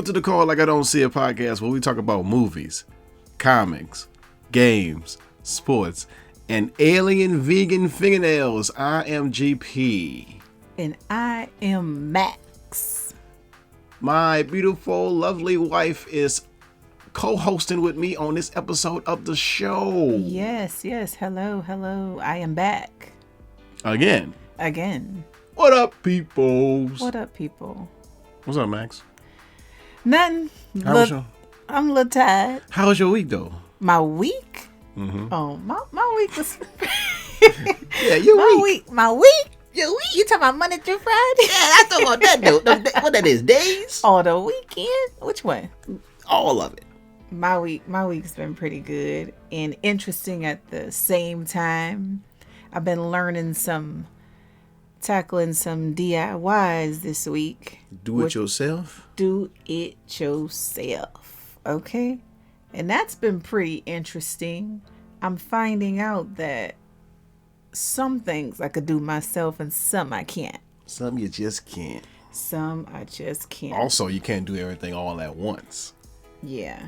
Welcome to the Call Like I Don't See a podcast where we talk about movies, comics, games, sports, and alien vegan fingernails. I am GP. And I am Max. My beautiful, lovely wife is co-hosting with me on this episode of the show. Yes. Hello. I am back. Again. What up, peoples? What up, people? What's up, Max? Nothing. I'm a little tired. How was your week, though? My week? Mm-hmm. Oh, my week was... Yeah, your week. My week? Your week? You talking about Monday through Friday? Yeah, I talking about that, though. What that is, days? Oh, the weekend? Which one? All of it. My week's been pretty good and interesting at the same time. I've been tackling some DIYs this week. Do it yourself? Do it yourself. Okay? And that's been pretty interesting. I'm finding out that some things I could do myself and some I can't. Some you just can't. Some I just can't. Also, you can't do everything all at once. Yeah.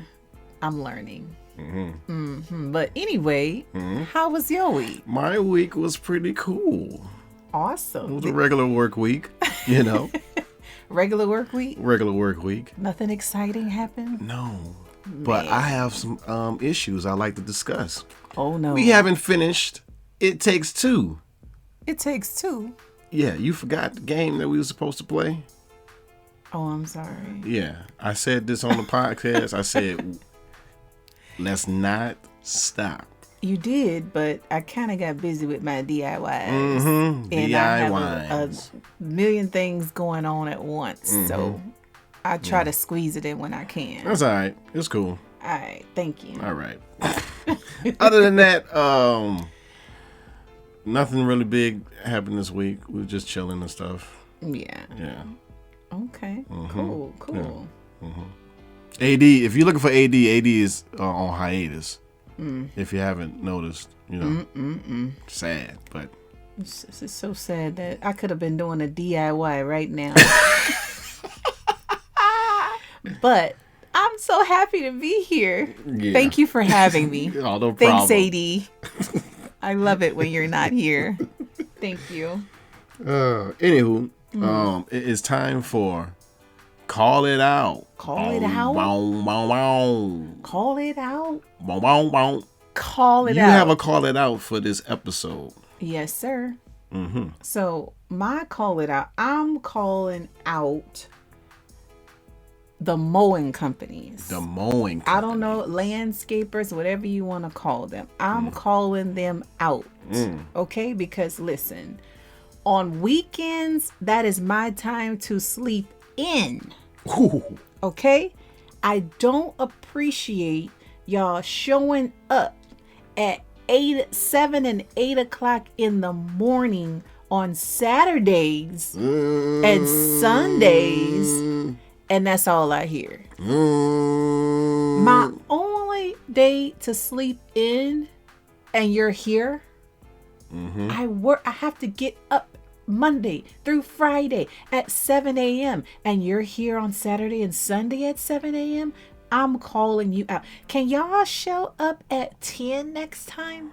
I'm learning. Mm-hmm. But anyway, How was your week? My week was pretty cool. Awesome. It was a regular work week, you know. Regular work week? Regular work week. Nothing exciting happened? No. But I have some issues I'd like to discuss. Oh, no. We haven't finished It Takes Two. It Takes Two? Yeah, you forgot the game that we were supposed to play? Oh, I'm sorry. Yeah. I said this on the podcast. I said, let's not stop. You did, but I kind of got busy with my DIYs. Mm-hmm. And I have a million things going on at once. So I try to squeeze it in when I can. That's all right. It's cool. All right. Thank you. All right. Other than that, nothing really big happened this week. We were just chilling and stuff. Yeah. Yeah. Okay. Cool. Yeah. AD, if you're looking for AD is on hiatus. If you haven't noticed, you know, sad, but it's so sad that I could have been doing a DIY right now. But I'm so happy to be here. Yeah. Thank you for having me. Oh, no Thanks, problem. AD. I love it when you're not here. Thank you. Anywho, it is time for Call It Out. Call it out. Bow, bow, bow. Call it out. Bow, bow, bow. Call it out. You have a Call It Out for this episode. Yes, sir. Mm-hmm. So my call it out. I'm calling out the mowing companies. The mowing company. I don't know, landscapers, whatever you want to call them. I'm calling them out. Okay? Because listen, on weekends, that is my time to sleep in. Ooh. Okay? I don't appreciate y'all showing up at 7 and 8 o'clock in the morning on Saturdays and Sundays, and that's all I hear. My only day to sleep in, and you're here. I have to get up Monday through Friday at 7 a.m. and you're here on Saturday and Sunday at 7 a.m. I'm calling you out. Can y'all show up at 10 next time?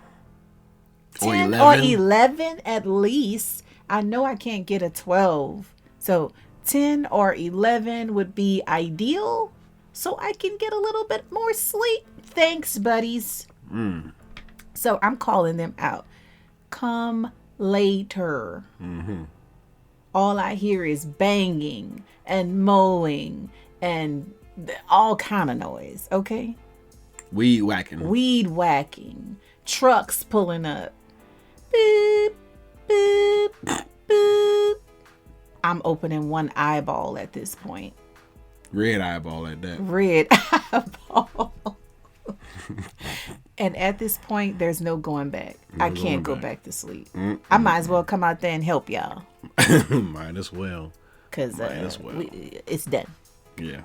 10 or 11 at least. I know I can't get a 12. So 10 or 11 would be ideal so I can get a little bit more sleep. Thanks, buddies. So I'm calling them out. Come later. All I hear is banging and mowing and all kind of noise. Okay. Weed whacking. Trucks pulling up. Boop, boop, boop. I'm opening one eyeball at this point. Red eyeball at that. Red eyeball. And at this point, there's no going back. I can't go back to sleep. I might as well come out there and help y'all. Might as well. Because it's done. Yeah.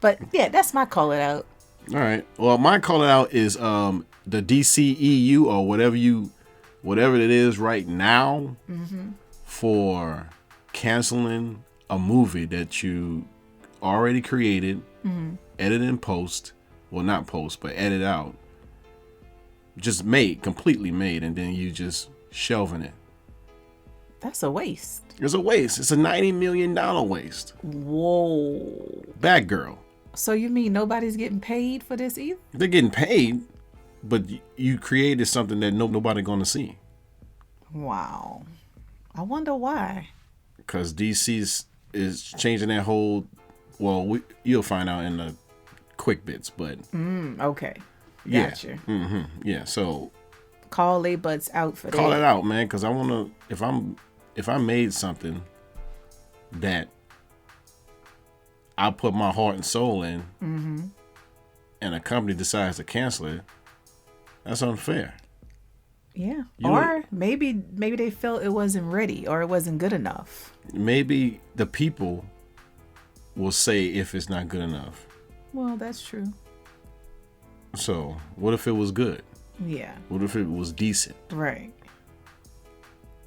But yeah, that's my call it out. All right. Well, my call it out is the DCEU or whatever it is right now for canceling a movie that you already created, edit and post. Well, not post, but edit out. Just made, completely made, and then you just shelving it. That's a waste. It's a waste. It's a $90 million waste. Whoa. Bad girl. So you mean nobody's getting paid for this either? They're getting paid, but you created something that nobody gonna see. Wow. I wonder why. Because DC is changing that whole. Well, you'll find out in the quick bits, but Okay. yeah, Gotcha. Yeah. So Call they butts out for that. call it out, man, because I wanna. If I made something that I put my heart and soul in, and a company decides to cancel it, that's unfair. Yeah. You or maybe they felt it wasn't ready or it wasn't good enough. Maybe the people will say if it's not good enough. Well, that's true. So what if it was good? Yeah. What if it was decent? Right.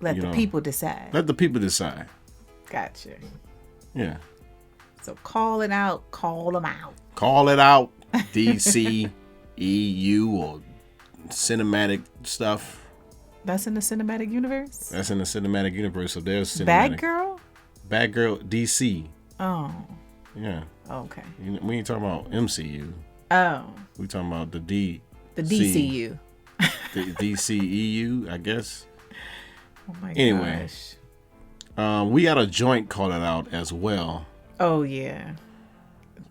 Let You the know, people decide. Let the people decide. Gotcha. Yeah. So call it out. Call them out. Call it out, DCEU or cinematic stuff. That's in the cinematic universe? That's in the cinematic universe. So there's cinematic. Bad Girl? Bad Girl, DC. Oh. Yeah. Okay. We ain't talking about MCU. Oh. We talking about the DCU. The DCEU, I guess. Oh my Anyway. gosh. We got a joint call it out as well. Oh yeah.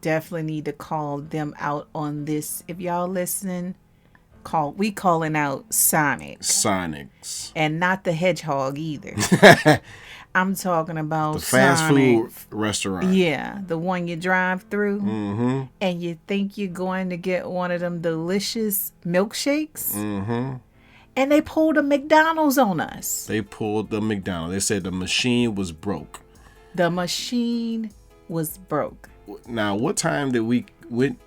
Definitely need to call them out on this. If y'all listening, we calling out Sonics. And not the hedgehog either. I'm talking about The fast Sonic. food restaurant. Yeah, the one you drive through Mm-hmm. and you think you're going to get one of them delicious milkshakes. Mm-hmm. And they pulled a McDonald's on us. They pulled the McDonald's. They said the machine was broke. The machine was broke. Now, what time did we went?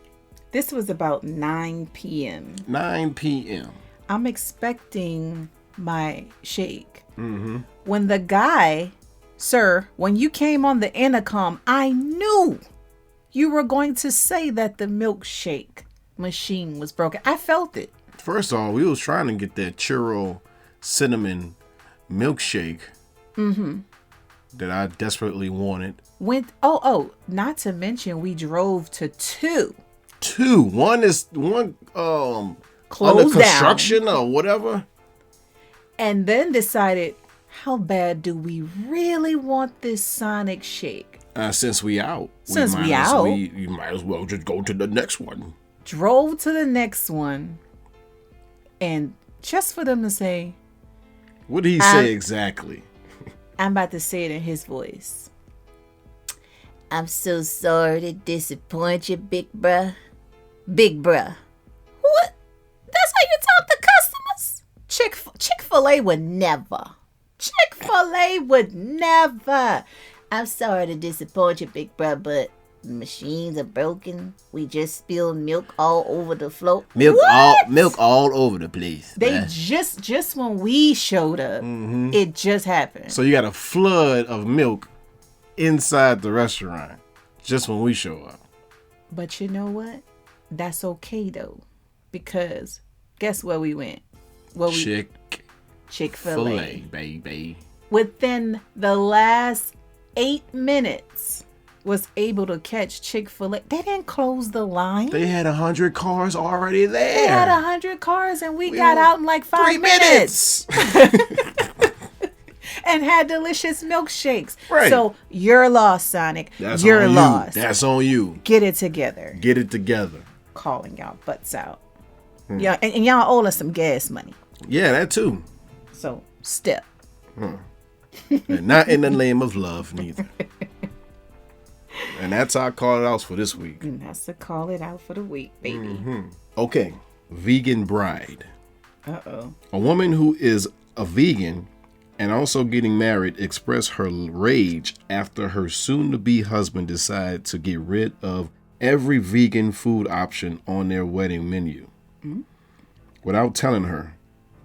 This was about 9 p.m. 9 p.m. I'm expecting my shake. Mm-hmm. When the guy, sir, when you came on the intercom, I knew you were going to say that the milkshake machine was broken. I felt it. First of all, we was trying to get that churro cinnamon milkshake that I desperately wanted. Not to mention we drove to two. One under Closed construction or whatever. And then decided, how bad do we really want this Sonic shake? Since we out. You might as well just go to the next one. Drove to the next one. And just for them to say, What did he say exactly? I'm about to say it in his voice. I'm so sorry to disappoint you, big bruh. Big bruh. What? That's how you talk to customers? Chick-fil-A would never. Chick-fil-A would never. I'm sorry to disappoint you, big bruh, but the machines are broken. We just spilled milk all over the floor. Milk all over the place. They just when we showed up, it just happened. So you got a flood of milk inside the restaurant just when we show up. But you know what? That's okay though, because guess where we went? Chick-fil-A, baby. Within the last 8 minutes, was able to catch Chick-fil-A. They didn't close the line. They had 100 cars already there. They had 100 cars, and we got out in like 5 minutes. And had delicious milkshakes. Right. So you're lost, Sonic. That's you're on lost. You. That's on you. Get it together. Get it together. Calling y'all butts out. Yeah, and y'all owe us some gas money. Yeah, that too. So step. And not in the name of love, neither. And that's our call it out for this week. And that's to call it out for the week, baby. Okay, vegan bride. Uh-oh. A woman who is a vegan and also getting married expressed her rage after her soon-to-be husband decided to get rid of every vegan food option on their wedding menu. Without telling her,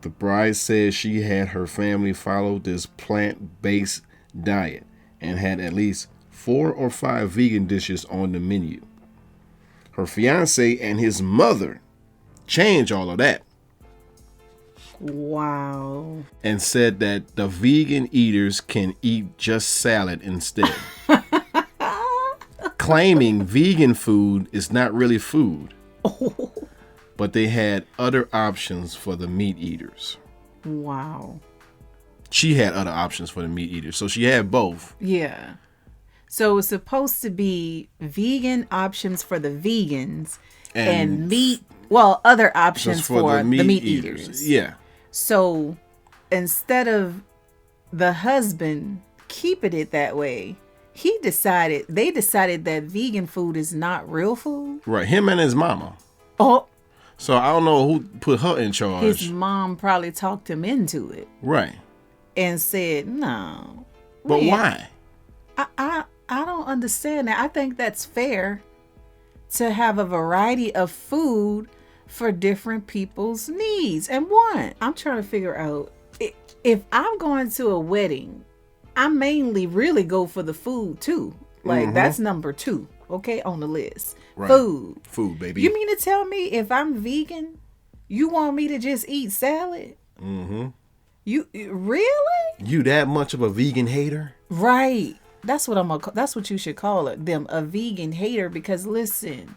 the bride says she had her family follow this plant-based diet and had at least 4 or 5 vegan dishes on the menu. Her fiance and his mother changed all of that. Wow. And said that the vegan eaters can eat just salad instead. Claiming vegan food is not really food. But they had other options for the meat eaters. Wow. She had other options for the meat eaters. So she had both. Yeah. So it's supposed to be vegan options for the vegans and meat, well, other options for the meat eaters. Yeah. So instead of the husband keeping it that way, they decided that vegan food is not real food. Right. Him and his mama. Oh. So I don't know who put her in charge. His mom probably talked him into it. Right. And said, no. But why? I don't understand that. I think that's fair to have a variety of food for different people's needs and want. I'm trying to figure out if I'm going to a wedding, I mainly really go for the food too. Like that's number 2, okay, on the list. Right. Food, baby. You mean to tell me if I'm vegan, you want me to just eat salad? You really? You that much of a vegan hater? Right. That's what you should call it. A vegan hater, because listen,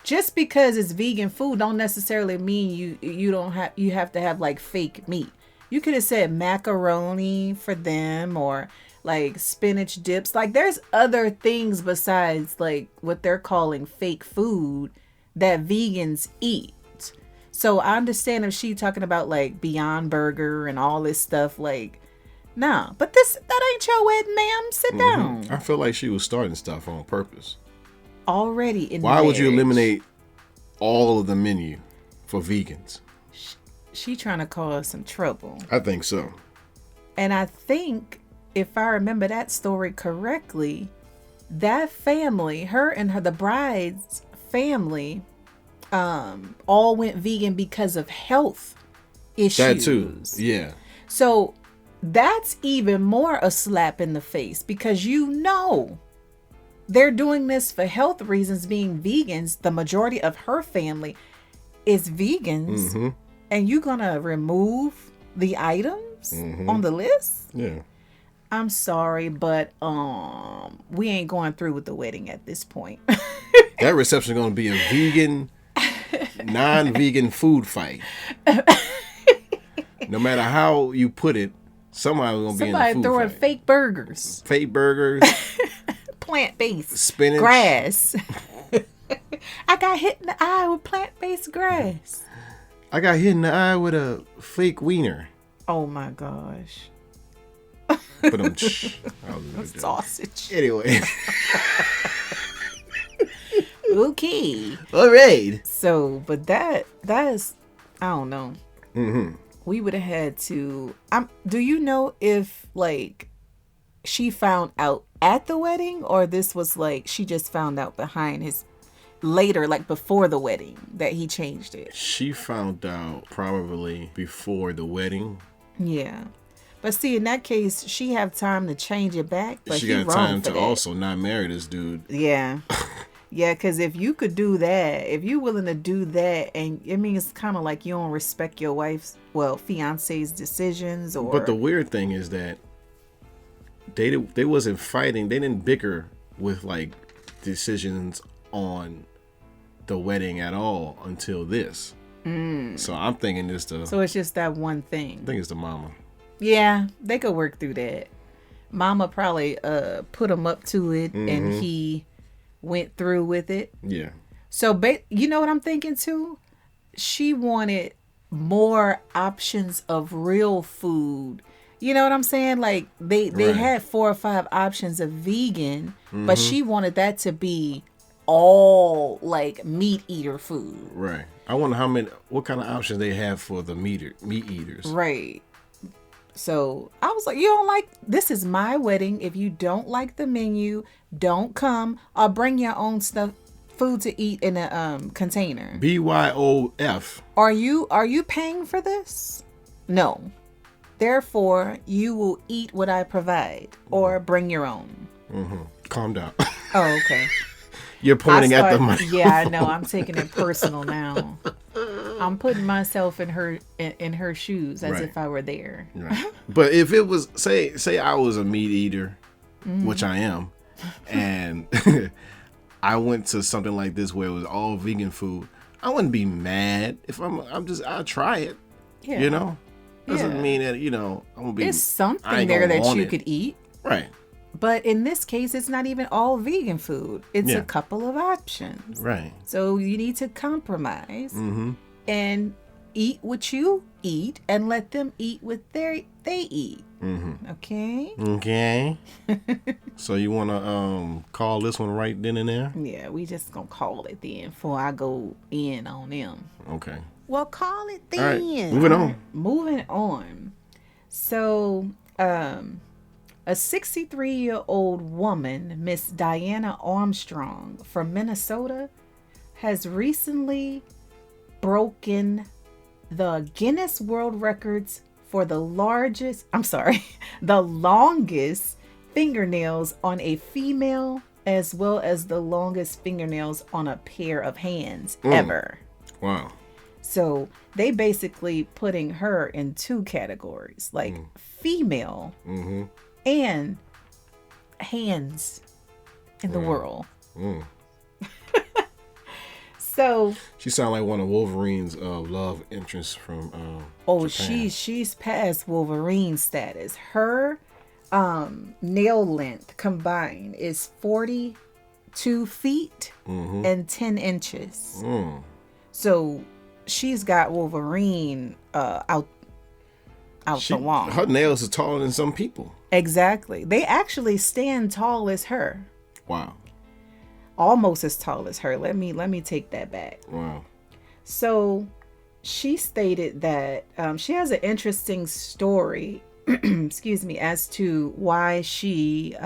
just because it's vegan food don't necessarily mean you have to have like fake meat. You could have said macaroni for them, or like spinach dips. Like there's other things besides like what they're calling fake food that vegans eat. So I understand if she talking about like Beyond Burger and all this stuff, like, nah, but that ain't your wedding, ma'am. Sit down. I feel like she was starting stuff on purpose. Already in Why would you eliminate all of the menu for vegans? She trying to cause some trouble. I think so. And I think, if I remember that story correctly, that family, the bride's family, all went vegan because of health issues. That too, yeah. So that's even more a slap in the face, because they're doing this for health reasons, being vegans. The majority of her family is vegans, and you're gonna remove the items on the list? Yeah. I'm sorry, but we ain't going through with the wedding at this point. That reception is gonna be a vegan, non-vegan food fight. No matter how you put it, somebody's gonna be in the food throwing fight. Fake burgers, plant-based spinach, grass. I got hit in the eye with plant-based grass. I got hit in the eye with a fake wiener. Oh my gosh. But I'm sausage. Anyway. Okay. All right. So, but that is, I don't know. We would have had to. Do you know if like she found out at the wedding, or this was like she just found out behind his later, like before the wedding, that he changed it? She found out probably before the wedding. Yeah. But see, in that case, she have time to change it back. But she got time to also not marry this dude. Yeah. Yeah, because if you could do that, if you're willing to do that, and I mean, it's kind of like you don't respect your fiance's decisions, or. But the weird thing is that they wasn't fighting. They didn't bicker with like decisions on the wedding at all until this. So I'm thinking So it's just that one thing. I think it's the mama. Yeah, they could work through that. Mama probably put him up to it, and he went through with it. Yeah. So, you know what I'm thinking too? She wanted more options of real food. You know what I'm saying? Like they had 4 or 5 options of vegan, but she wanted that to be all like meat eater food. Right. I wonder what kind of options they have for the meat eaters. Right. So I was like, you don't like, this is my wedding. If you don't like the menu, don't come, or bring your own food to eat in a container. BYOF. Are you paying for this? No. Therefore, you will eat what I provide, or bring your own. Calm down. Oh, okay. You're pointing at the mic. Yeah, I know. I'm taking it personal now. I'm putting myself in her shoes as if I were there. Right. But if it was say I was a meat eater, which I am, and I went to something like this where it was all vegan food, I wouldn't be mad if I'll try it. Yeah. You know? Doesn't mean that, I'm gonna be. It's something there that you could eat. Right. But in this case, it's not even all vegan food. It's a couple of options. Right. So you need to compromise and eat what you eat and let them eat what they eat. Okay? Okay. So you want to call this one right then and there? Yeah, we just going to call it then before I go in on them. Okay. Well, call it then. All right. Moving on. So, a 63-year-old woman, Miss Diana Armstrong from Minnesota, has recently broken the Guinness World Records for the longest fingernails on a female, as well as the longest fingernails on a pair of hands ever. Wow. So they basically putting her in two categories, like female and hands in the world. So she sounds like one of Wolverine's love interests from Japan. she's past Wolverine status. Her nail length combined is 42 feet and 10 inches. So she's got Wolverine out the wall. Her nails are taller than some people. Exactly. They actually stand tall as her. Wow. Almost as tall as her. Let me take that back. Wow. So she stated that she has an interesting story, excuse me, as to why she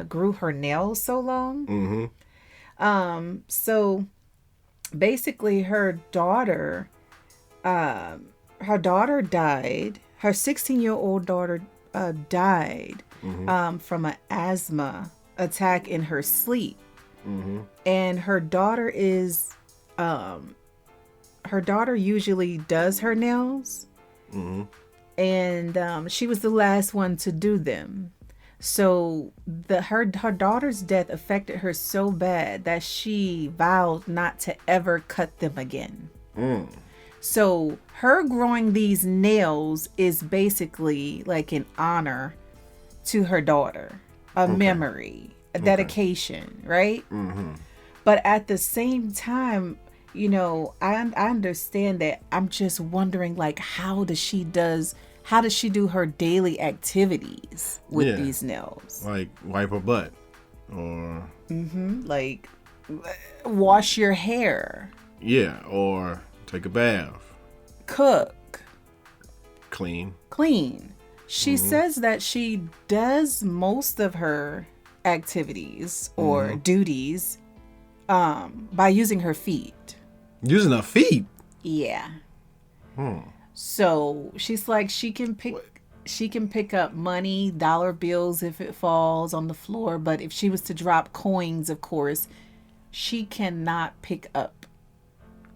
grew her nails so long. So basically her daughter died. Her 16-year-old daughter died from an asthma attack in her sleep. And her daughter usually does her nails. And she was the last one to do them. So her daughter's death affected her so bad that she vowed not to ever cut them again. So her growing these nails is basically like an honor to her daughter, a memory, a dedication, right? But at the same time, I understand that. I'm just wondering, like, how does she do her daily activities with these nails? Like wipe her butt, or like wash your hair. Yeah, or take a bath. Cook. Clean. She says that she does most of her activities or duties by using her feet. Using her feet? Yeah. So she's like, she can pick up money, dollar bills if it falls on the floor, but if she was to drop coins, of course, she cannot pick up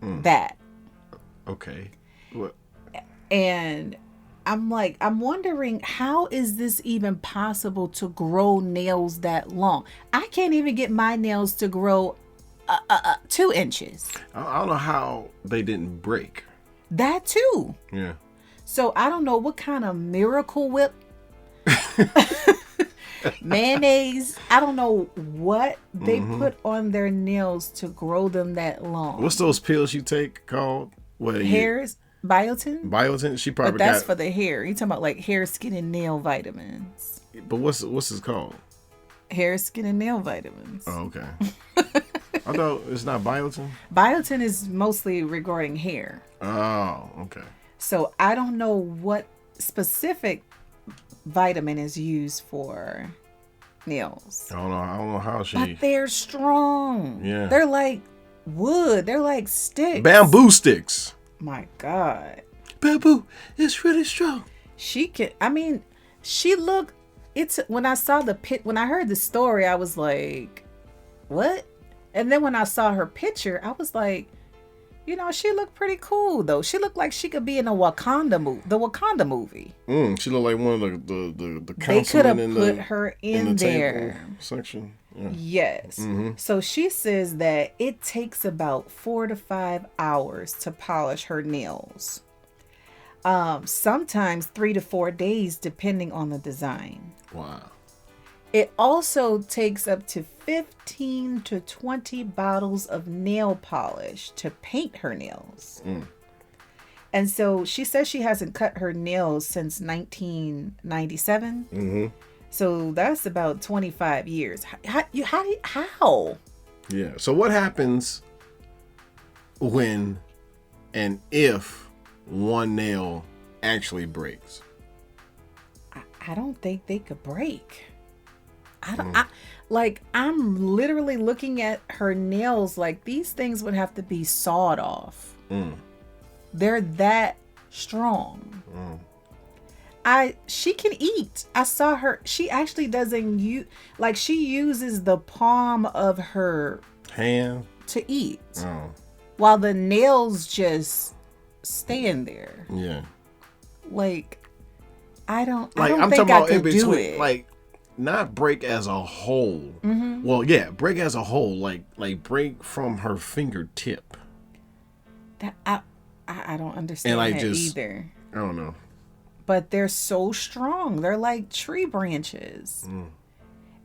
that. Okay. What? And I'm wondering, how is this even possible to grow nails that long? I can't even get my nails to grow 2 inches. I don't know how they didn't break. That too. Yeah. So I don't know what kind of Miracle Whip, mayonnaise, I don't know what they put on their nails to grow them that long. What's those pills you take called? Hairs? Biotin? Biotin? She probably But that's for the hair. You talking about like hair, skin, and nail vitamins. But what's it called? Hair, skin, and nail vitamins. Oh, okay. I thought it's not biotin? Biotin is mostly regarding hair. Oh, okay. So I don't know what specific vitamin is used for nails. I don't know how she... But they're strong. Yeah. They're like wood. They're like sticks. Bamboo sticks. My God. Bamboo is really strong. She looked it's when I saw when I heard the story, I was like, what? And then when I saw her picture, I was like, you know, she looked pretty cool though. She looked like she could be in the Wakanda movie. She looked like one of the They could have in put her in the there. Section. Yeah. Yes. So she says that it takes about 4 to 5 hours to polish her nails. Sometimes 3 to 4 days, depending on the design. Wow. It also takes up to 15 to 20 bottles of nail polish to paint her nails. And so she says she hasn't cut her nails since 1997. So that's about 25 years. How? Yeah. So what happens when and if one nail actually breaks? I don't think they could break. I'm literally looking at her nails like these things would have to be sawed off. They're that strong. She can eat. I saw her. She actually doesn't use, like, she uses the palm of her hand to eat, while the nails just stand there. Yeah. Like, I don't I'm think talking I about could in between, do it. like, not break as a whole. Well, yeah, break as a whole. Like break from her fingertip. That I don't understand and like that just, either. I don't know. But they're so strong. They're like tree branches.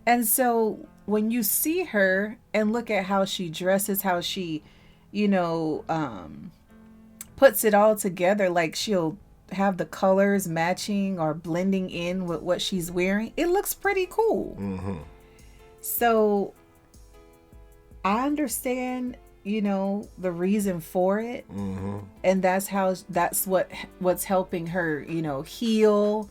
And so when you see her and look at how she dresses, how she, puts it all together, like she'll have the colors matching or blending in with what she's wearing, it looks pretty cool. So I understand, the reason for it. And that's what's helping her, heal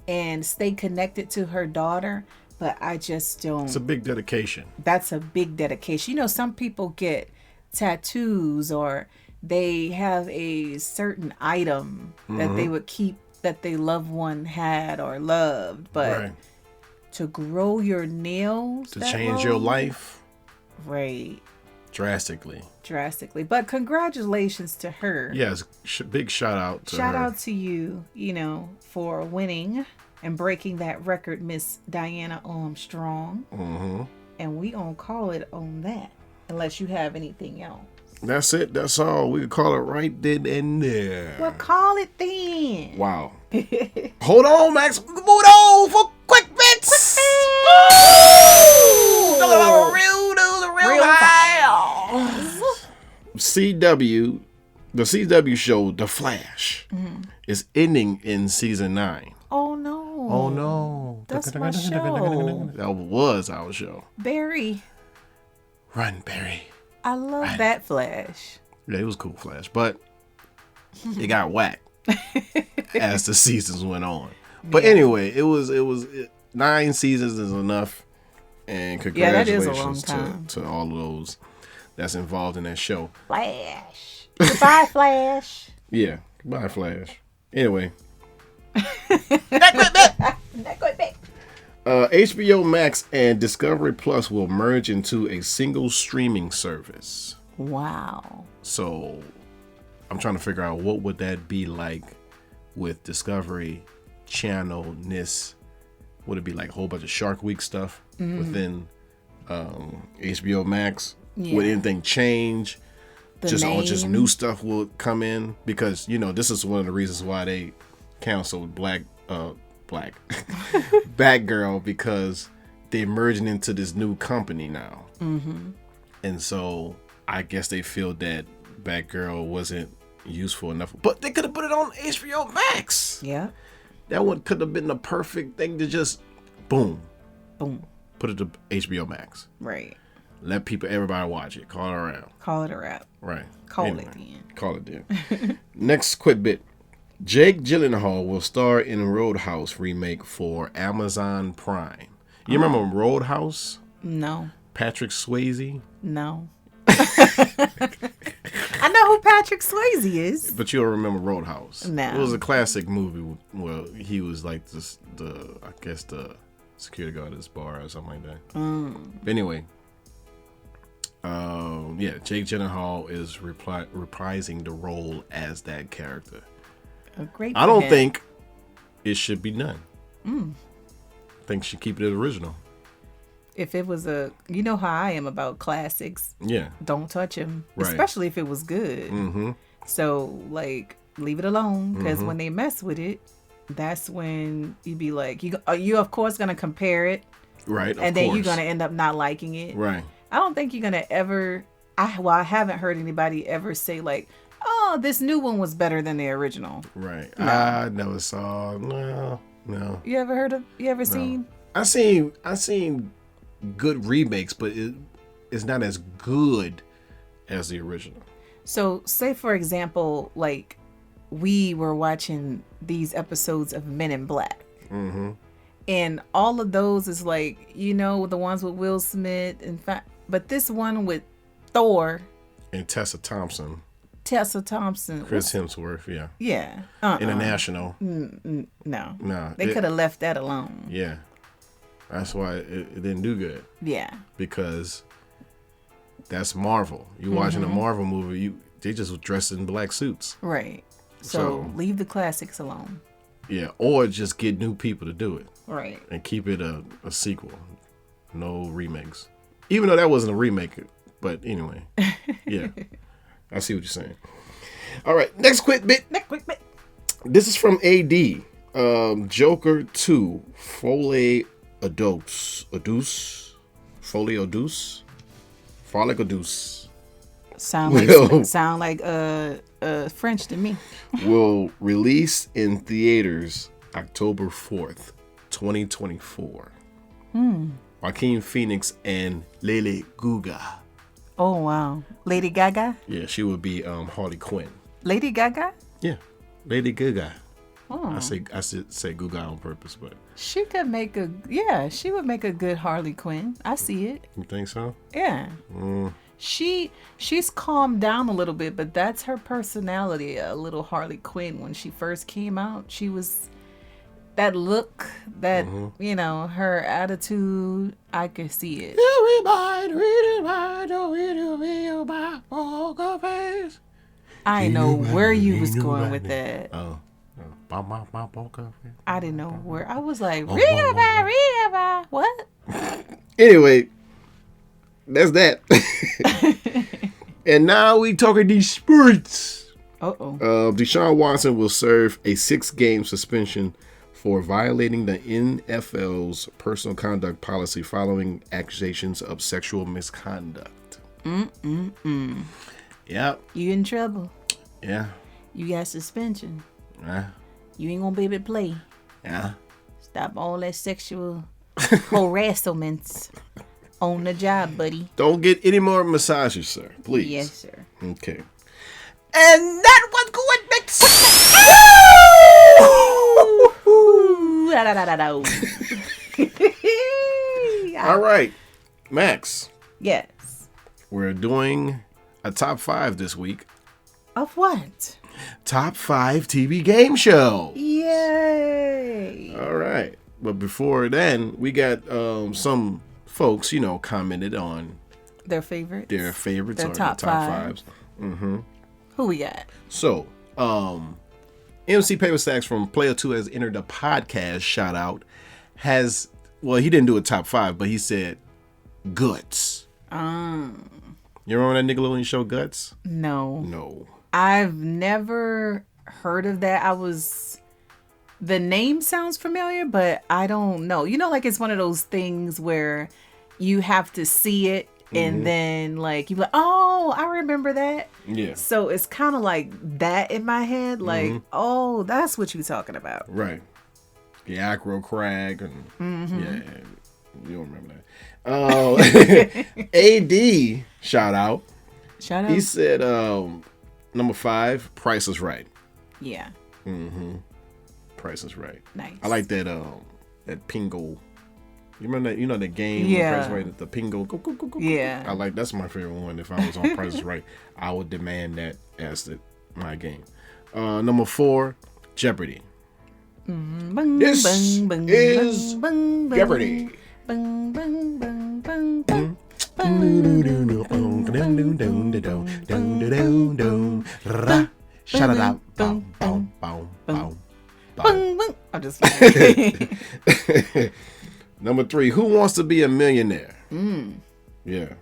and stay connected to her daughter. But I just don't. It's a big dedication. That's a big dedication. Some people get tattoos or they have a certain item that they would keep that their loved one had or loved. But to grow your nails, to change your life. Right. Drastically. But congratulations to her. Yes, big shout out to her. Shout out to you, for winning and breaking that record, Miss Diana Armstrong. And we gonna call it on that, unless you have anything else. That's it. That's all. We can call it right then and there. Well, call it then. Wow. Hold on, Max. Move on for quick bits. Real CW, the CW show The Flash is ending in season 9. Oh no. That's my show. That was our show. Barry. Run, Barry. I love that Flash. Yeah, it was cool Flash, but it got whacked as the seasons went on. But anyway, it was 9 seasons is enough, and congratulations to all of those that's involved in that show. Flash. Goodbye, Flash. Yeah, goodbye, Flash. Anyway. HBO Max and Discovery Plus will merge into a single streaming service. Wow. So I'm trying to figure out what would that be like with Discovery Channel-ness. Would it be like a whole bunch of Shark Week stuff within HBO Max? Yeah. Would anything change? Or just new stuff will come in? Because, this is one of the reasons why they canceled Batgirl, because they're merging into this new company now. And so I guess they feel that Batgirl wasn't useful enough, but they could have put it on HBO Max. Yeah, that could have been the perfect thing to just boom put it to HBO Max. Right. Let everybody watch it. Call it a wrap. Right. Call it then. Next quick bit. Jake Gyllenhaal will star in a Roadhouse remake for Amazon Prime. You remember Roadhouse? No. Patrick Swayze? No. I know who Patrick Swayze is. But you don't remember Roadhouse. No. It was a classic movie where he was like the security guard at this bar or something like that. But anyway, Jake Gyllenhaal is reprising the role as that character. Great. I don't think it should be done. I think she keep it original. If it was you know how I am about classics. Yeah. Don't touch him, right. Especially if it was good. Mm-hmm. So like, leave it alone, because when they mess with it, that's when you be like, you of course gonna compare it, right? And then you're gonna end up not liking it, right? I don't think you're gonna ever. I haven't heard anybody ever say like, oh, this new one was better than the original. Right. No. I never saw. No. You ever seen? I seen good remakes, but it's not as good as the original. So, say for example, like we were watching these episodes of Men in Black, and all of those is like, the ones with Will Smith, in fact, but this one with Thor and Tessa Thompson, Chris Hemsworth, yeah, International. No, they could have left that alone. Yeah, that's why it didn't do good. Yeah, because that's Marvel. You watching a Marvel movie, they just dressed in black suits, right? So leave the classics alone. Yeah, or just get new people to do it, right? And keep it a sequel, no remakes. Even though that wasn't a remake, but anyway, yeah, I see what you're saying. All right, next quick bit. This is from AD. Joker 2, Folie à Douce. Sound like French to me. Will release in theaters October 4th, 2024. Joaquin Phoenix and Lady Gaga. Oh wow, Lady Gaga. Yeah, she would be Harley Quinn. Lady Gaga. Yeah, Lady Gaga. Oh. I should say Gaga on purpose, but she would make a good Harley Quinn. I see it. You think so? Yeah. She's calmed down a little bit, but that's her personality, a little Harley Quinn. When she first came out, she was that look, that her attitude. I could see it. I know where you was going with that. Oh. I didn't know where. I was like, Rita, what? Anyway, that's that. And now we talking these sports. Deshaun Watson will serve a 6-game suspension for violating the NFL's personal conduct policy following accusations of sexual misconduct. Yep. You in trouble. Yeah. You got suspension. Yeah. You ain't gonna be able to play. Yeah. Stop all that sexual harassment on the job, buddy. Don't get any more massages, sir. Please. Yes, sir. Okay. And that was good next. All right, Max. Yes. We're doing a top 5 this week. Of what? Top 5 TV game show. Yay. All right. But before then, we got some folks, commented on their favorites. Their top fives. Mm-hmm. Who we got? So, MC Paper Stacks from Player 2 has entered the podcast shout out. He didn't do a top 5, but he said Guts. You remember that Nickelodeon show Guts? No. I've never heard of that. The name sounds familiar, but I don't know. Like it's one of those things where you have to see it and then like you're like, oh, I remember that. Yeah. So it's kind of like that in my head. Like, oh, that's what you're talking about. Right. The Acro Crag and yeah, you don't remember that. AD shout out. He said number 5, Price is Right. Yeah. Price is Right. Nice. I like that Pingo. You remember that? The game. Yeah. Price is Right. The Pingo. Go, go, go, go, yeah. Go. That's my favorite one. If I was on Price is Right, I would demand that as my game. Number 4, Jeopardy. Bung, This bung, bung, is bung, bung, Jeopardy. bung, bung, bung, bung, bung. Shout it out. Bow, bow, bow, bow, bow. Bung, bung. I'm just kidding. Number 3, Who Wants to Be a Millionaire? Yeah.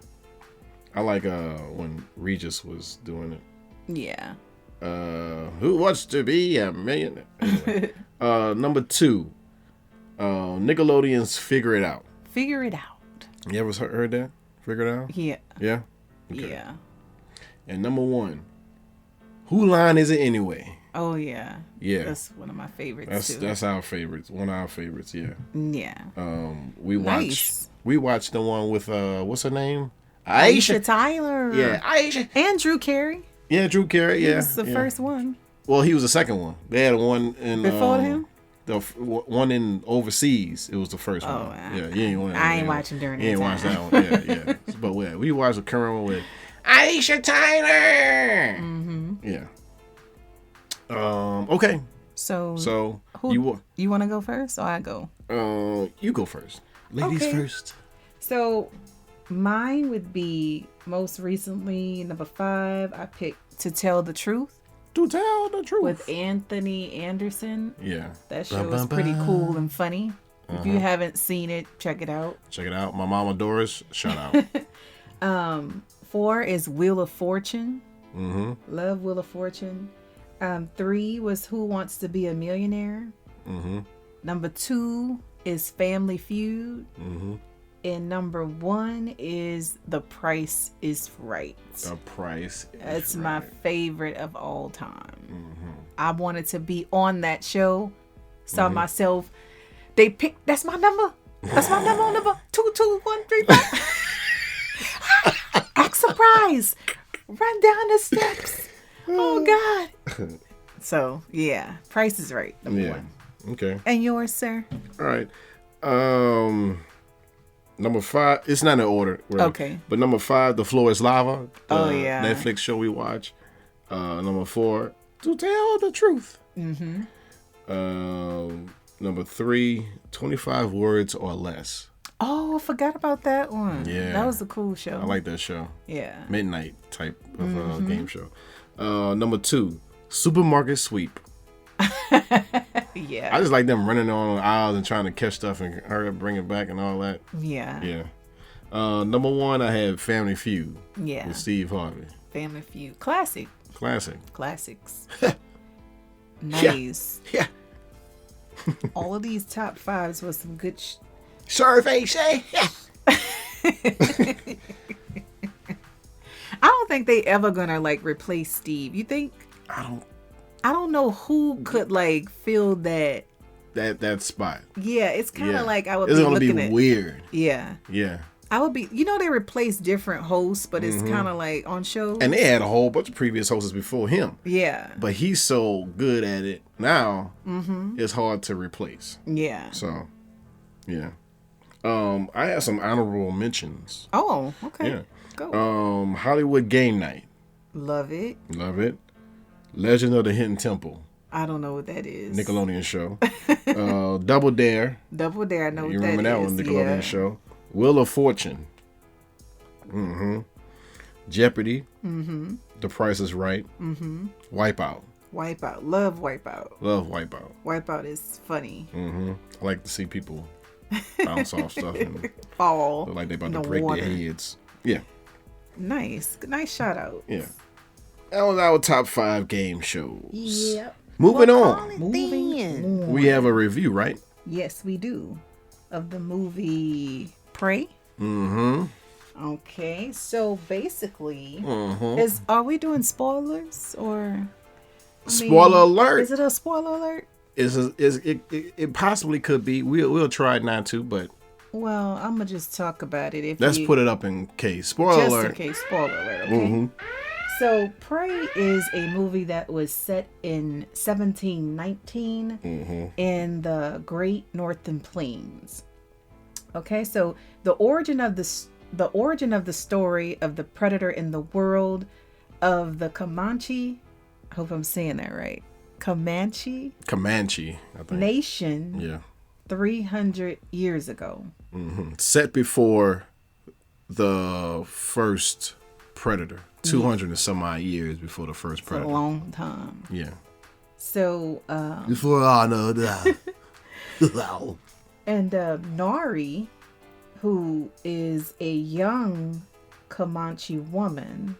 I like when Regis was doing it. Yeah. Who Wants to Be a Millionaire? Anyway. Number 2, Nickelodeon's Figure It Out. Figure it out. You ever heard that? Figure It Out? Yeah. Yeah? Okay. Yeah. And number 1, Who Line Is It Anyway? Oh yeah. Yeah. That's one of my favorites too. That's our favorites. One of our favorites, yeah. Yeah. We Nice. watched the one with what's her name? Aisha Tyler. Yeah, Aisha. And Drew Carey. Yeah, Drew Carey. Yeah, He was the yeah. first one. Well, he was the second one. They had one in Before him? The one in overseas. It was the first one. Yeah, you ain't want. I ain't watching during that You ain't time. watched that one. Yeah, yeah. But we watched the current one with Aisha Tyler. Yeah. Okay. So who, you want to go first or I go? You go first. Ladies Okay. first. So mine would be most recently number 5. I picked To Tell the Truth To tell the truth. with Anthony Anderson. Yeah. That show is pretty cool and funny. If you haven't seen it, check it out. Check it out. My mama Doris, shout out. 4 is Wheel of Fortune. Mm-hmm. Love Wheel of Fortune. 3 was Who Wants to Be a Millionaire. Mm-hmm. Number 2 is Family Feud. Mm-hmm. And number 1 is The Price is Right. The Price is That's Right. my favorite of all time. Mm-hmm. I wanted to be on that show. Saw myself. They picked. That's my number. That's my number. Number 22135. Act surprise. Run down the steps. Oh God. So yeah, Price is Right. Number 1. Okay. And yours, sir? All right. Number 5. It's not in order. Really. Okay. But number 5, The Floor is Lava. Oh, yeah. Netflix show we watch. Number 4, To Tell the Truth. Mm-hmm. Number 3, 25 Words or Less. Oh, I forgot about that one. Yeah. That was a cool show. I like that show. Yeah. Midnight type of game show. Number 2, Supermarket Sweep. Yeah. I just like them running on the aisles and trying to catch stuff and hurry up, bring it back and all that. Yeah. Yeah. Number 1, I had Family Feud Yeah. with Steve Harvey. Family Feud. Classic. Classics. Nice. Yeah. All of these top 5s was some good Survey say. Yeah. I don't think they ever gonna like replace Steve. You think? I don't know who could like fill that. That spot. Yeah, it's kind of like I would It's be gonna looking be at. weird. Yeah. Yeah. I would be. You know, they replace different hosts, but it's kind of like on shows. And they had a whole bunch of previous hosts before him. Yeah. But he's so good at it now. It's hard to replace. Yeah. So, yeah. I have some honorable mentions. Oh, okay. Yeah. Go. Hollywood Game Night. Love it. Love it. Legend of the Hidden Temple. I don't know what that is. Nickelodeon show. Double Dare. Double Dare. I know You what remember that is. one? Nickelodeon Yeah. show. Wheel of Fortune. Jeopardy. The Price is Right. Wipeout. Wipeout. Love Wipeout. Love Wipeout. Wipeout is funny. I like to see people bounce off stuff and Fall. look like they about in to the break water. their heads. Yeah. Nice. Nice shout out. Yeah. That was our top 5 game shows. Yep. Moving on. Moving on. We have a review, right? Yes, we do. Of the movie Prey. Okay, so basically, are we doing spoilers or? Spoiler alert. Is it a spoiler alert? It possibly could be. We'll try not to, but Well, I'm gonna just talk about it. let's put it up in case. Spoiler just alert. in case. Spoiler alert. Okay. So Prey is a movie that was set in 1719 in the Great Northern Plains. Okay, so the origin of the story of the predator in the world of the Comanche. I hope I'm saying that right. Comanche I think. nation Yeah. 300 years ago. Set before the first Predator. 200 and some odd years before the first It's Predator. a long time. Yeah. So, Before I know that. and Nari, who is a young Comanche woman,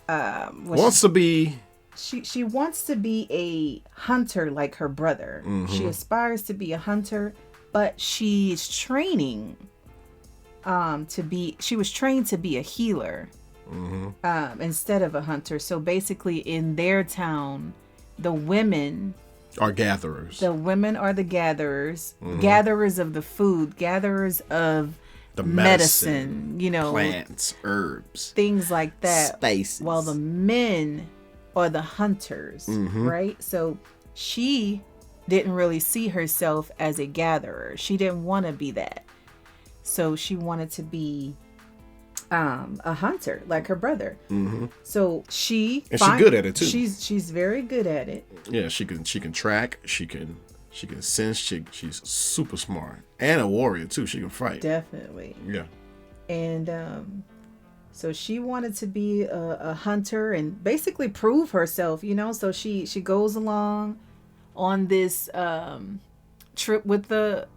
wants to be. She wants to be a hunter like her brother. She aspires to be a hunter, but she's training she was trained to be a healer instead of a hunter. So basically in their town, the women Are gatherers. the women are the gatherers, gatherers of the food, gatherers of The medicine, plants, herbs, things like that. spices. While the men are the hunters, right? So she didn't really see herself as a gatherer. She didn't want to be that. So she wanted to be a hunter like her brother. So she's good at it too. She's very good at it. Yeah, she can track, she can sense, she's super smart. And a warrior too. She can fight. Definitely. Yeah. And so she wanted to be a hunter and basically prove herself, So she goes along on this trip with the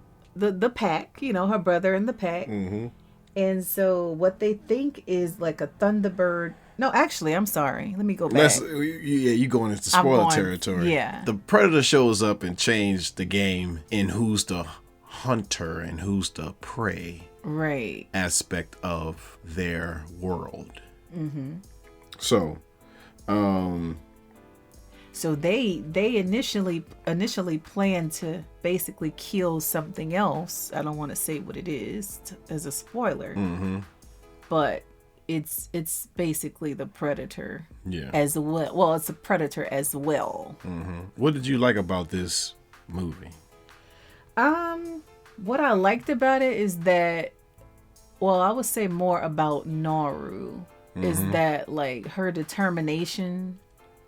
pack, her brother and the pack. And so what they think is like a Thunderbird. No, actually, I'm sorry. Let me go back. You going into spoiler territory. Yeah. The Predator shows up and changed the game in who's the hunter and who's the prey. Right. Aspect of their world. So, So they initially planned to basically kill something else. I don't want to say what it is as a spoiler, but it's basically the Predator. Yeah. As well. Well, it's a Predator as well. What did you like about this movie? What I liked about it is that, well, I would say more about Naru is that like her determination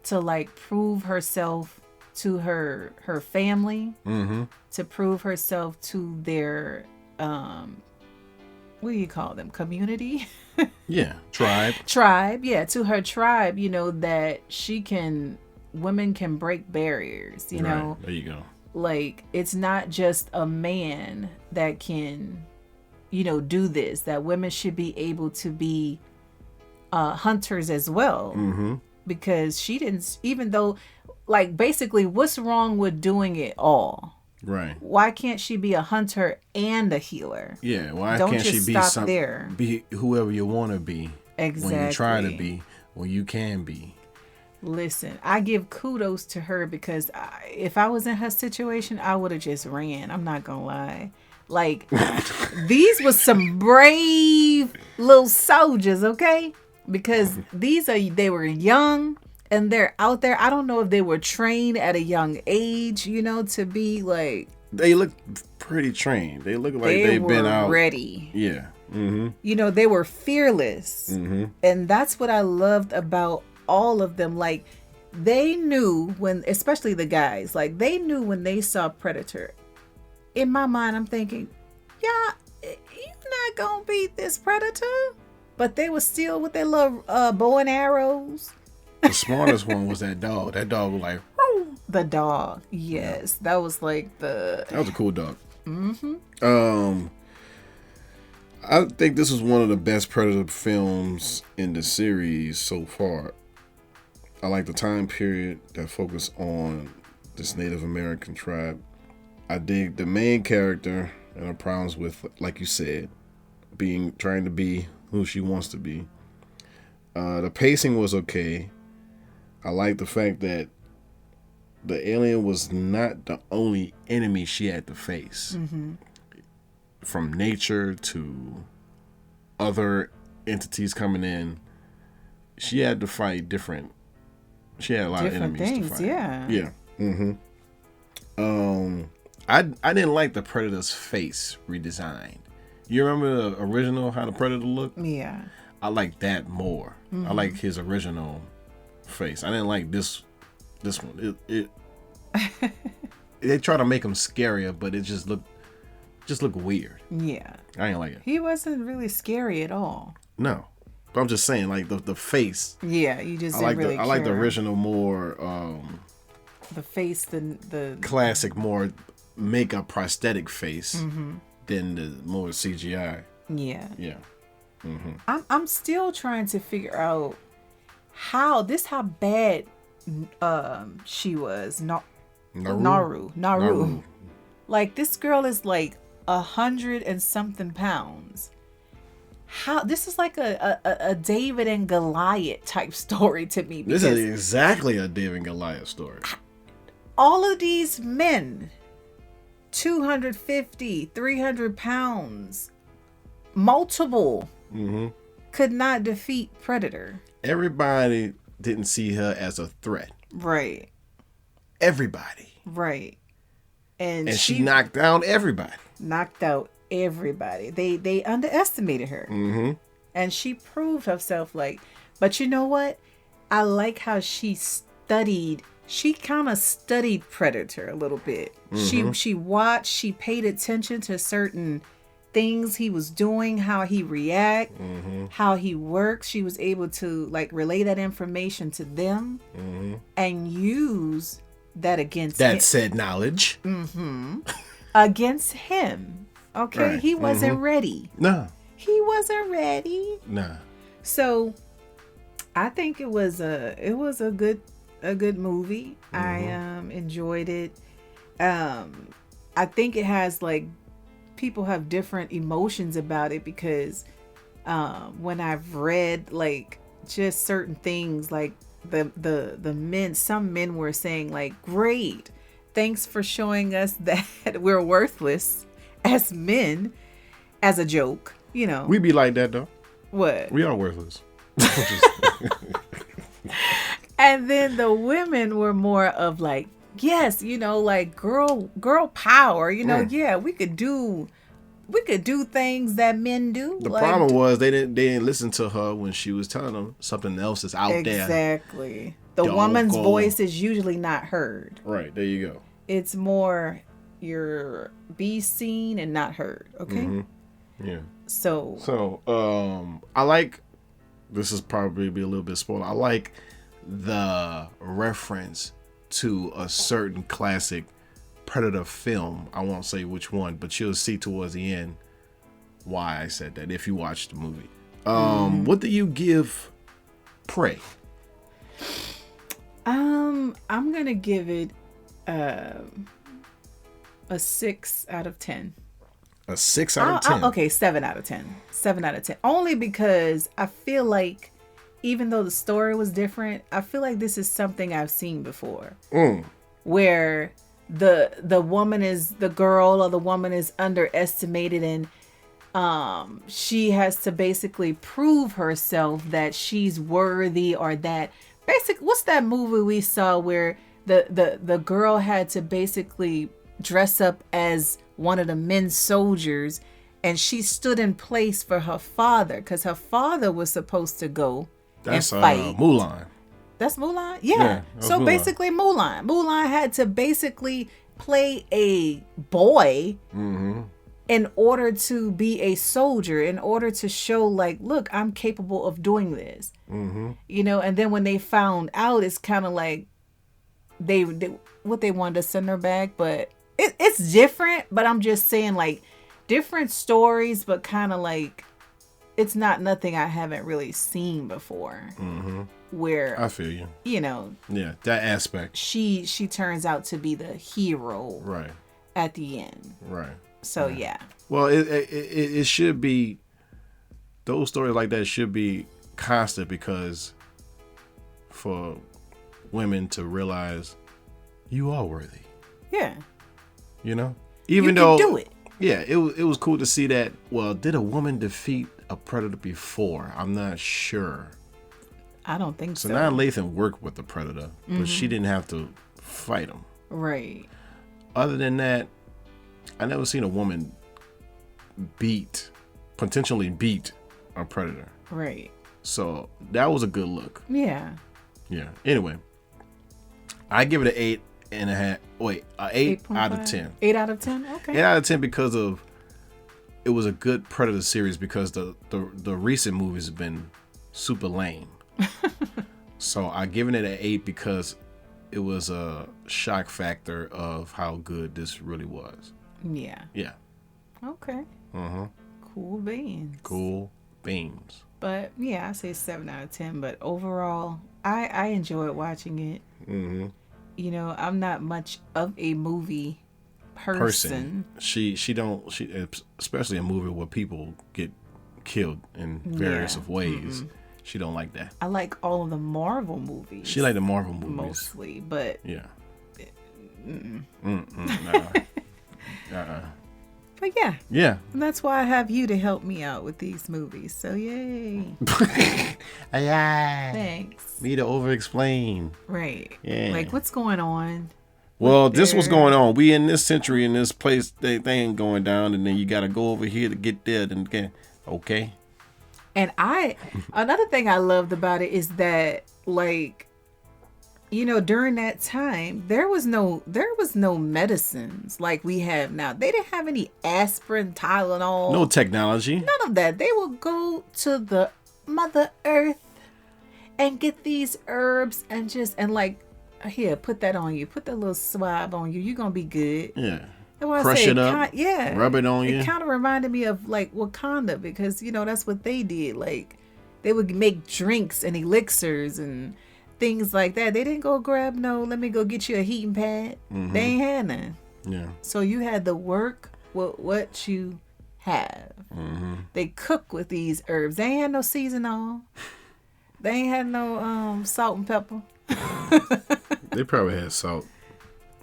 to like prove herself to her family, to prove herself to their what do you call them, community? Yeah, tribe, to her tribe, that women can break barriers, know. There you go. Like, it's not just a man that can do this, that women should be able to be hunters as well. Because she didn't, even though, like, basically, what's wrong with doing it all? Right. Why can't she be a hunter and a healer? Yeah. Why Don't can't she just be stop there. Be whoever you want to be. Exactly. When you try to be, when you can be. Listen, I give kudos to her because if I was in her situation, I would have just ran. I'm not gonna lie. Like, these was some brave little soldiers, okay? Because they were young and they're out there. I don't know if they were trained at a young age, to be like. They look pretty trained. They look like they've been out. Ready. Yeah. They were fearless. And that's what I loved about all of them. Like, they knew when, especially the guys, like they knew when they saw Predator. In my mind, I'm thinking, yeah, you're not gonna beat this Predator. But they were still with their little bow and arrows. The smartest one was that dog. That dog was like, Whoa. The dog. Yes, that was like that was a cool dog. I think this was one of the best Predator films in the series so far. I like the time period that focused on this Native American tribe. I dig the main character and her problems with, like you said, trying to be who she wants to be. The pacing was okay. I like the fact that the alien was not the only enemy she had to face. From nature to other entities coming in, she had to fight different. She had a lot of enemies things, to fight. Yeah. I didn't like the Predator's face redesign. You remember the original, how the Predator looked? Yeah. I like that more. I like his original face. I didn't like this This one, it they try to make him scarier, but it just look weird. Yeah. I ain't like it. He wasn't really scary at all. No. But I'm just saying, like, the face. Yeah, you just I like the original more the face, the classic, more makeup prosthetic face than the more CGI. Yeah. Yeah. I'm still trying to figure out how bad she was. Naru. Like, this girl is like 100 and something pounds. How this is like a David and Goliath type story to me. This is exactly a David and Goliath story. All of these men, 250, 300 pounds, multiple, could not defeat Predator. Everybody didn't see her as a threat. Right. Everybody. Right. And she knocked down everybody. Knocked out everybody. They underestimated her. And she proved herself, like, but you know what? I like how she kind of studied Predator a little bit. She watched, she paid attention to certain things he was doing, how he react, how he works. She was able to, like, relay that information to them and use that against him. That said knowledge. Against him. Okay? Right. He wasn't ready. No. He wasn't ready. Nah. So I think it was a good movie. I enjoyed it. I think it has, like, people have different emotions about it because when I've read, like, just certain things, like the men, some men were saying, like, great, thanks for showing us that we're worthless as men, as a joke, you know. We be like that though. What? We are worthless. And then the women were more of, like, yes, you know, like, girl power, you know. Yeah, we could do things that men do. The problem was they didn't listen to her when she was telling them something else is out there. Exactly. The woman's voice is usually not heard. Right, there you go. It's more you're be seen and not heard. Okay. Yeah. So I like, this is probably be a little bit spoiler. I like the reference to a certain classic Predator film. I won't say which one, but you'll see towards the end why I said that if you watch the movie. What do you give Prey? I'm gonna give it a 6 out of 10. A 6 out of 10? Okay, 7 out of 10. 7 out of 10. Only because I feel like, even though the story was different, I feel like this is something I've seen before. Where the woman is, the girl or the woman is underestimated, and she has to basically prove herself that she's worthy, or that what's that movie we saw where the girl had to basically dress up as one of the men's soldiers, and she stood in place for her father because her father was supposed to go and fight. Mulan. That's Mulan? Yeah. So Mulan. Basically Mulan had to basically play a boy in order to be a soldier, in order to show, like, look, I'm capable of doing this. You know, and then when they found out, it's kind of like they wanted to send her back, but it's different. But I'm just saying, like, different stories, but kind of like it's not nothing I haven't really seen before. Where I feel you. You know. Yeah, that aspect. She turns out to be the hero. Right. At the end. Right. So yeah. Well, it should be, those stories like that should be constant, because for women to realize you are worthy. Yeah. You know? Even though you can do it. Yeah, it was cool to see that. Well, did a woman defeat a predator before? I'm not sure. I don't think so. So now Lathan worked with the predator, but she didn't have to fight him. Right. Other than that, I never seen a woman potentially beat a predator. Right. So that was a good look. Yeah. Yeah. Anyway, I give it an 8.5. Wait, 8 out of 10. 8 out of 10. Okay. 8 out of 10 because of it was a good Predator series because the recent movies have been super lame. So I given it an 8 because it was a shock factor of how good this really was. Yeah. Yeah. Okay. Uh-huh. Cool beans. Cool beans. But yeah, I say 7 out of 10. But overall, I enjoyed watching it. Mm-hmm. You know, I'm not much of a movie person. She especially a movie where people get killed in various of ways. Mm-mm. She don't like that. I like all of the Marvel movies. She like the Marvel movies mostly, but yeah. Nah. But yeah. And that's why I have you to help me out with these movies. So yay! Yeah. Thanks. Me to over-explain. Right. Yeah. Like what's going on? Well, this was going on. We in this century in this place. They ain't going down, and then you got to go over here to get there. And get okay. And another thing I loved about it is that, like, you know, during that time, there was no medicines like we have now. They didn't have any aspirin, Tylenol. No technology. None of that. They will go to the Mother Earth and get these herbs and like, here, put that on you. Put that little swab on you. You're going to be good. Yeah. Crush it up. Rub it on you. It kind of reminded me of like Wakanda because, you know, that's what they did. Like they would make drinks and elixirs and things like that. They didn't go grab let me go get you a heating pad. Mm-hmm. They ain't had none. Yeah. So you had to work with what you have. Mm-hmm. They cook with these herbs. They ain't had no seasoning. They ain't had no salt and pepper. They probably had salt.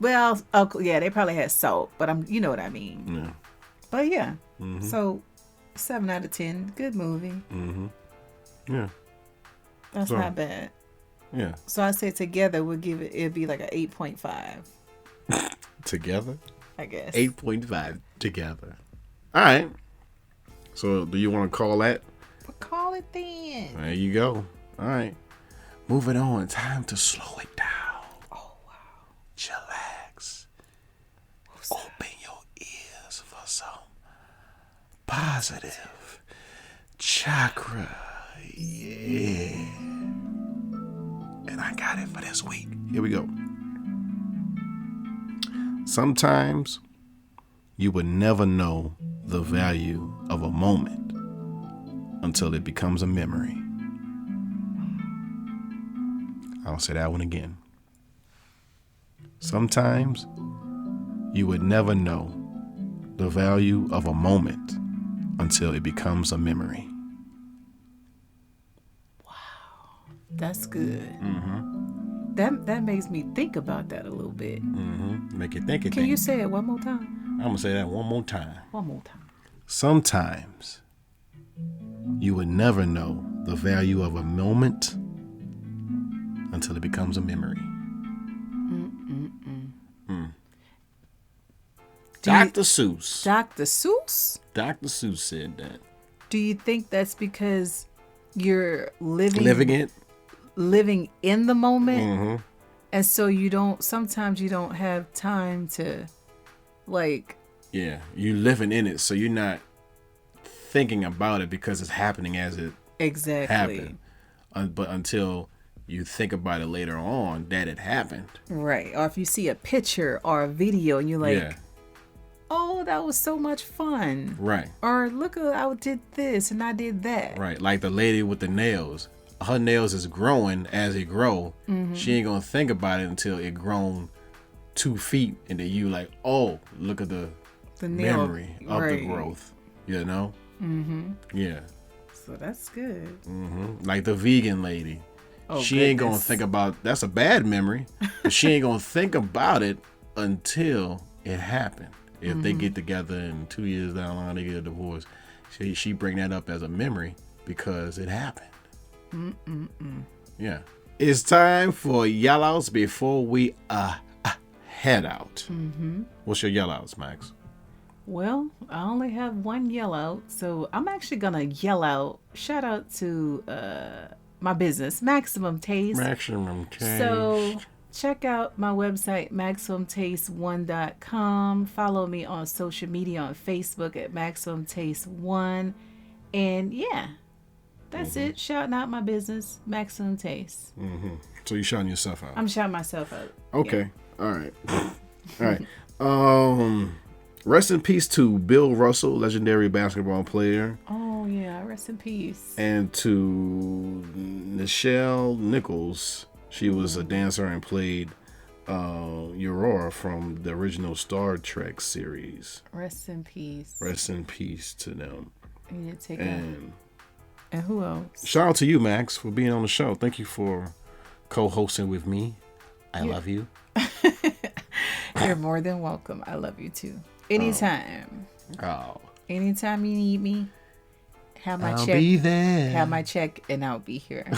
Well, yeah, they probably had salt, but you know what I mean. Yeah. But yeah, so 7 out of 10, good movie. Mm-hmm. Yeah. That's not bad. Yeah. So I say together it'd be like an 8.5. Together? I guess. 8.5 together. All right. So do you want to call that? Well, call it then. There you go. All right. Moving on. Time to slow it down. Chillax. Open your ears for some positive chakra. Yeah. And I got it for this week. Here we go. Sometimes you would never know the value of a moment until it becomes a memory. I'll say that one again. Sometimes you would never know the value of a moment until it becomes a memory. Wow, that's good. Mm-hmm. That makes me think about that a little bit. Mm-hmm. Make you think. Can you say it one more time? I'm gonna say that one more time. One more time. Sometimes you would never know the value of a moment until it becomes a memory. Dr. Seuss. Dr. Seuss? Dr. Seuss said that. Do you think that's because you're living in the moment? Mm-hmm. And so sometimes you don't have time to like. Yeah, you're living in it, so you're not thinking about it because it's happening as it happened. But until you think about it later on that it happened. Right. Or if you see a picture or a video and you're like, oh, that was so much fun. Right. Or look, I did this and I did that. Right. Like the lady with the nails. Her nails is growing as it grow. Mm-hmm. She ain't going to think about it until it grown 2 feet. And then you like, oh, look at the memory of the growth. You know? Mm-hmm. Yeah. So that's good. Mm-hmm. Like the vegan lady. Oh, she ain't going to think about, that's a bad memory. But she ain't going to think about it until it happened. If they get together and 2 years down the line they get a divorce, she bring that up as a memory because it happened. Yeah. It's time for yell-outs before we head out. Mm-hmm. What's your yell-outs, Max? Well, I only have one yell-out, so I'm actually going to yell out. Shout out to my business, Maximum Taste. Maximum Taste. So check out my website, MaximumTaste1.com. Follow me on social media on Facebook at MaximumTaste1. And yeah, that's it. Shouting out my business, Maximum Taste. So you're shouting yourself out. I'm shouting myself out. Okay. Yeah. All right. All right. Rest in peace to Bill Russell, legendary basketball player. Oh yeah, rest in peace. And to Nichelle Nichols. She was a dancer and played Aurora from the original Star Trek series. Rest in peace. Rest in peace to them. You need to take and who else? Shout out to you, Max, for being on the show. Thank you for co-hosting with me. I love you. You're more than welcome. I love you too. Anytime. Anytime you need me, have my check. I'll be there. Have my check and I'll be here.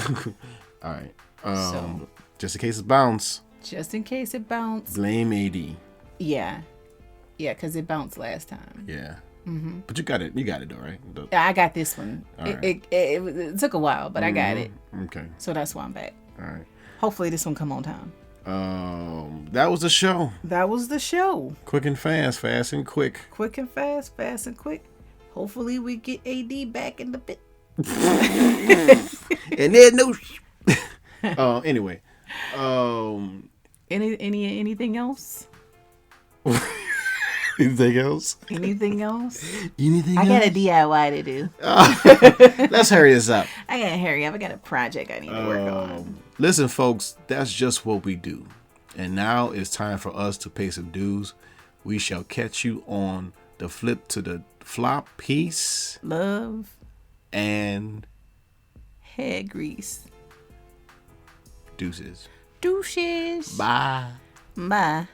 All right. So, just in case it bounce. Just in case it bounce. Blame AD. Yeah. Yeah, because it bounced last time. Yeah. But you got it though, right? I got this one. It took a while, but I got it. Okay. So that's why I'm back. All right. Hopefully this one come on time. That was the show. That was the show. Quick and fast, fast and quick. Quick and fast, fast and quick. Hopefully we get AD back in the pit. And there's no. Anyway. Anything else? Anything else? Anything else? Anything I else? got a DIY to do. Let's hurry this up. I gotta hurry up. I got a project I need to work on. Listen, folks, that's just what we do. And now it's time for us to pay some dues. We shall catch you on the flip to the flop. Peace. Love. And head grease. Deuces. Douches. Bye. Bye.